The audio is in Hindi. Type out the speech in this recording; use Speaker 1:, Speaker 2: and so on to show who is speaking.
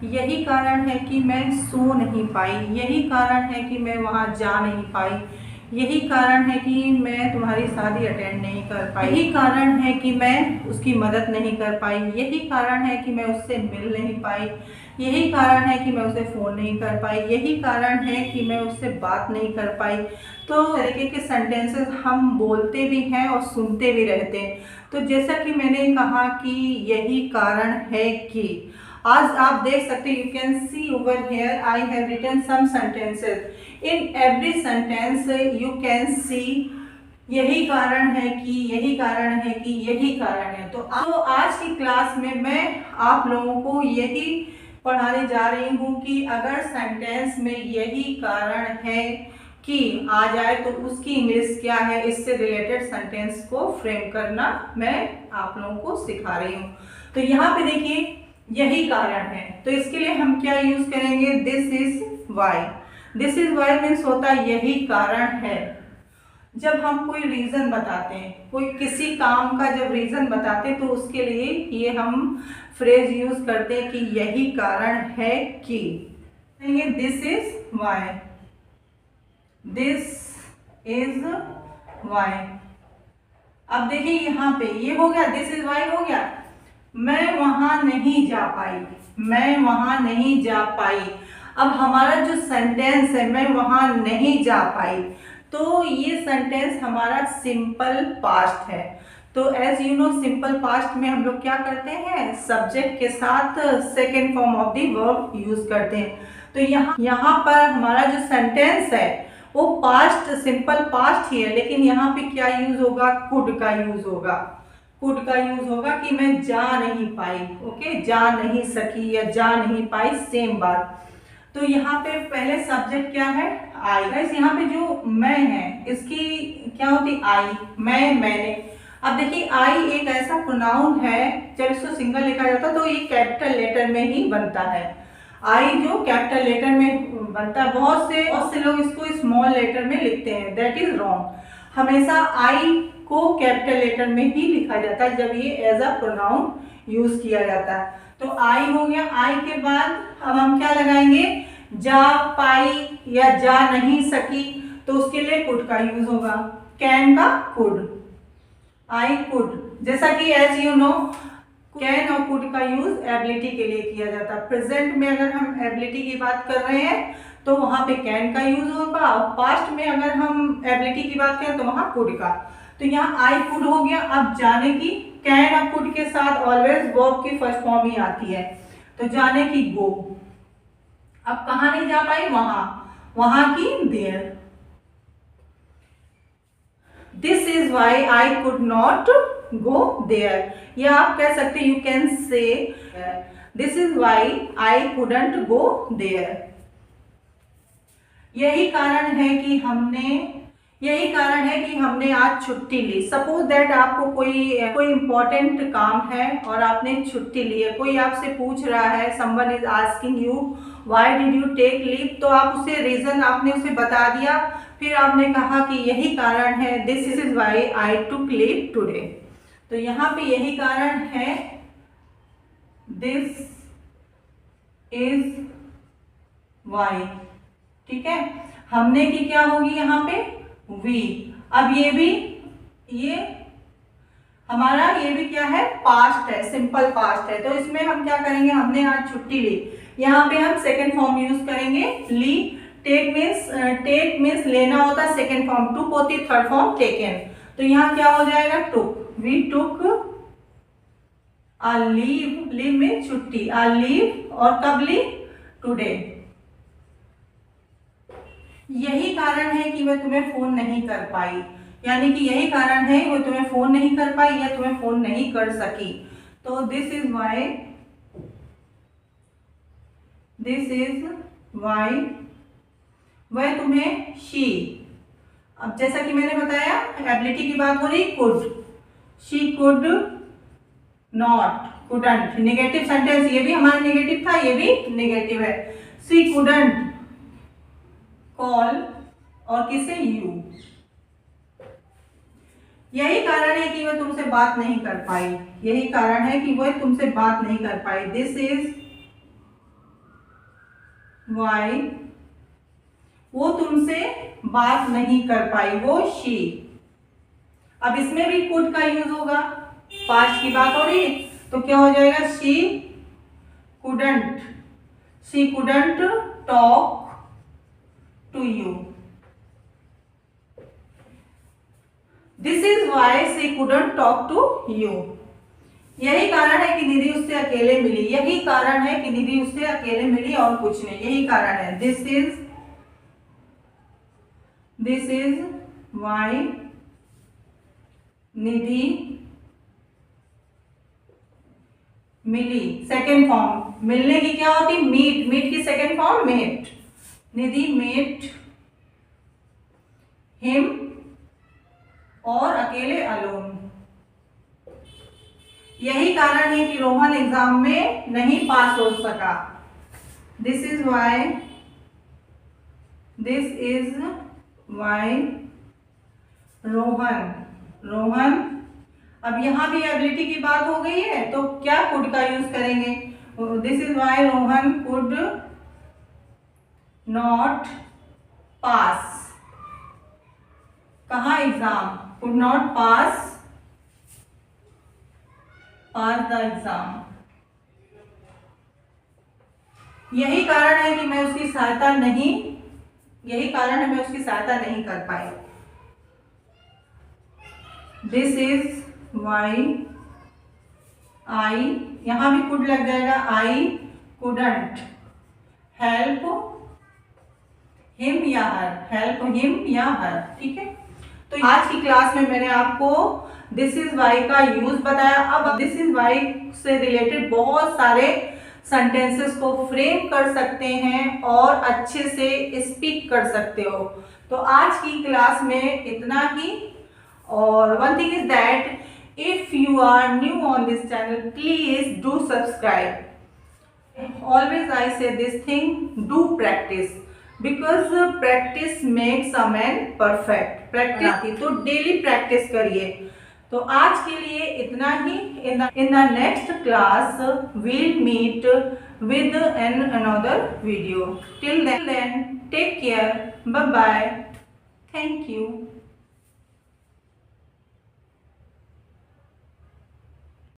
Speaker 1: यही कारण है कि मैं सो नहीं पाई, यही कारण है कि मैं वहाँ जा नहीं पाई, यही कारण है कि मैं तुम्हारी शादी अटेंड नहीं कर पाई, यही कारण है कि मैं उसकी मदद नहीं कर पाई, यही कारण है कि मैं उससे मिल नहीं पाई, यही कारण है कि मैं उसे फ़ोन नहीं कर पाई, यही कारण है कि मैं उससे बात नहीं कर पाई। तो तरीके के सेंटेंसेस हम बोलते भी हैं और सुनते भी रहते हैं। तो जैसा कि मैंने कहा कि यही कारण है कि, आज आप देख सकते, you can see over here I have written some sentences. In every sentence you can see यही कारण है कि, यही कारण है कि, यही कारण है। तो आज की क्लास में मैं आप लोगों को यही पढ़ाने जा रही हूँ कि अगर सेंटेंस में यही कारण है कि आ जाए तो उसकी इंग्लिश क्या है, इससे रिलेटेड सेंटेंस को फ्रेम करना मैं आप लोगों को सिखा रही हूँ। तो यहाँ पे देखिए यही कारण है, तो इसके लिए हम क्या यूज करेंगे, this is why. This is why means होता है यही कारण है। जब हम कोई रीजन बताते हैं, कोई किसी काम का जब रीजन बताते हैं तो उसके लिए ये हम फ्रेज यूज करते हैं कि यही कारण है कि। This is why, this is why. अब देखिए यहाँ पे ये हो गया, दिस इज वाई हो गया। मैं वहां नहीं जा पाई, मैं वहां नहीं जा पाई। अब हमारा जो सेंटेंस है मैं वहां नहीं जा पाई, तो ये सेंटेंस हमारा सिंपल पास्ट है। तो as you know simple past में हम लोग क्या करते हैं, सब्जेक्ट के साथ second form of the verb use करते हैं। तो यहाँ पर हमारा जो सेंटेंस है वो पास्ट, सिंपल पास्ट ही है, लेकिन यहाँ पे क्या यूज होगा, कुड का यूज होगा। कुड का यूज होगा कि मैं जा नहीं पाई, ओके, जा नहीं सकी या जा नहीं पाई, सेम बात। तो यहाँ पे पहले सब्जेक्ट क्या है, आई। गाइस यहाँ पे जो मैं है इसकी क्या होती, आई, मैं, मैंने। अब देखिए आई एक ऐसा प्रोनाउन है, जब इसको सिंगल लिखा जाता है तो ये कैपिटल लेटर में ही बनता है। आई जो कैपिटल लेटर में बनता है, बहुत से लोग इसको स्मॉल लेटर में लिखते हैं, दैट इज रॉन्ग। हमेशा आई को कैपिटल लेटर में ही लिखा जाता है जब ये एज अ प्रोनाउन यूज किया जाता है। तो आई हो गया, आई के बाद अब हम क्या लगाएंगे, जा पाई या जा नहीं सकी, तो उसके लिए कुड का यूज होगा, कैन का कुड, आई कुड। जैसा कि एज यू नो कैन और कुड का यूज एबिलिटी के लिए किया जाता है। प्रेजेंट में अगर हम एबिलिटी की बात कर रहे हैं तो वहां पे कैन का यूज होगा, और पास्ट में अगर हम एबिलिटी की बात करें तो वहां कुड का। तो यहाँ आई कुड हो गया। अब जाने की, कैन और कुड के साथ ऑलवेज वर्ब की फर्स्ट फॉर्म ही आती है, तो जाने की गो। अब कहा नहीं जा पाई, वहां, वहां की there. This is why I could not go there, या आप कह सकते you can say this is why I couldn't go there. यही कारण है कि हमने आज छुट्टी ली। सपोज दैट आपको कोई इंपॉर्टेंट काम है और आपने छुट्टी ली है, कोई आपसे पूछ रहा है, someone is asking you why did you take leave, तो आप उसे रीजन आपने उसे बता दिया, फिर आपने कहा कि यही कारण है, this is why I took leave today. तो यहाँ पे यही कारण है, दिस इज वाई, ठीक है। हमने की क्या होगी यहाँ पे, वी। अब ये भी, ये हमारा ये भी क्या है, पास्ट है, सिंपल पास्ट है। तो इसमें हम क्या करेंगे, हमने आज छुट्टी ली, यहाँ पे हम सेकेंड फॉर्म यूज करेंगे, ली। टेक मीन्स लेना होता है, सेकेंड फॉर्म टुक होती है, थर्ड फॉर्म टेकन। तो यहाँ क्या हो जाएगा, took, we took a leave, leave में छुट्टी, आ लीव, और कब ली, टुडे। यही कारण है कि मैं तुम्हें फोन नहीं कर पाई, यानी कि यही कारण है वो तुम्हें फोन नहीं कर पाई या तुम्हें फोन नहीं कर सकी। तो दिस इज वाई वह तुम्हें, शी। अब जैसा कि मैंने बताया एबिलिटी की बात हो रही, could, she could not, couldn't, negative sentence, ये भी हमारा नेगेटिव था, ये भी नेगेटिव है। शी कुडंट कॉल, और किसे, यू। यही कारण है कि वह तुमसे बात नहीं कर पाई, यही कारण है कि वह तुमसे बात नहीं कर पाई। दिस इज वाई, वो तुमसे बात नहीं कर पाई, वो शी। अब इसमें भी कुड का यूज होगा, पास्ट की बात हो रही है तो क्या हो जाएगा, she couldn't talk to you. This is why she couldn't talk to you. यही कारण है कि निधि उससे अकेले मिली, यही कारण है कि निधि उससे अकेले मिली और कुछ नहीं, यही कारण है। दिस इज वाई निधि मिली। सेकेंड फॉर्म मिलने की क्या होती, मीट की second form met. Nidhi met him, और अकेले अलोन। यही कारण है कि रोहन एग्जाम में नहीं पास हो सका। This is why Rohan. अब यहां भी एबिलिटी की बात हो गई है तो क्या कुड का यूज करेंगे। This is why Rohan could not pass, कहा exam, could not pass the exam. यही कारण है कि मैं उसकी सहायता नहीं कर पाई। दिस इज वाई आई, यहां भी कुड लग जाएगा, आई कुडंट हेल्प हिम या हर, ठीक है। तो आज की क्लास में मैंने आपको दिस इज वाई का यूज बताया। अब दिस इज वाई से रिलेटेड बहुत सारे सेंटेंसेस को फ्रेम कर सकते हैं और अच्छे से स्पीक कर सकते हो। तो आज की क्लास में इतना ही। और one thing is that if you are new on this channel please do subscribe. Always I say this thing, do practice because practice makes a man perfect। Practice आती तो डेली प्रैक्टिस करिए। तो आज के लिए इतना ही। In the next class we'll meet with another video. Till then take care, bye bye, thank you।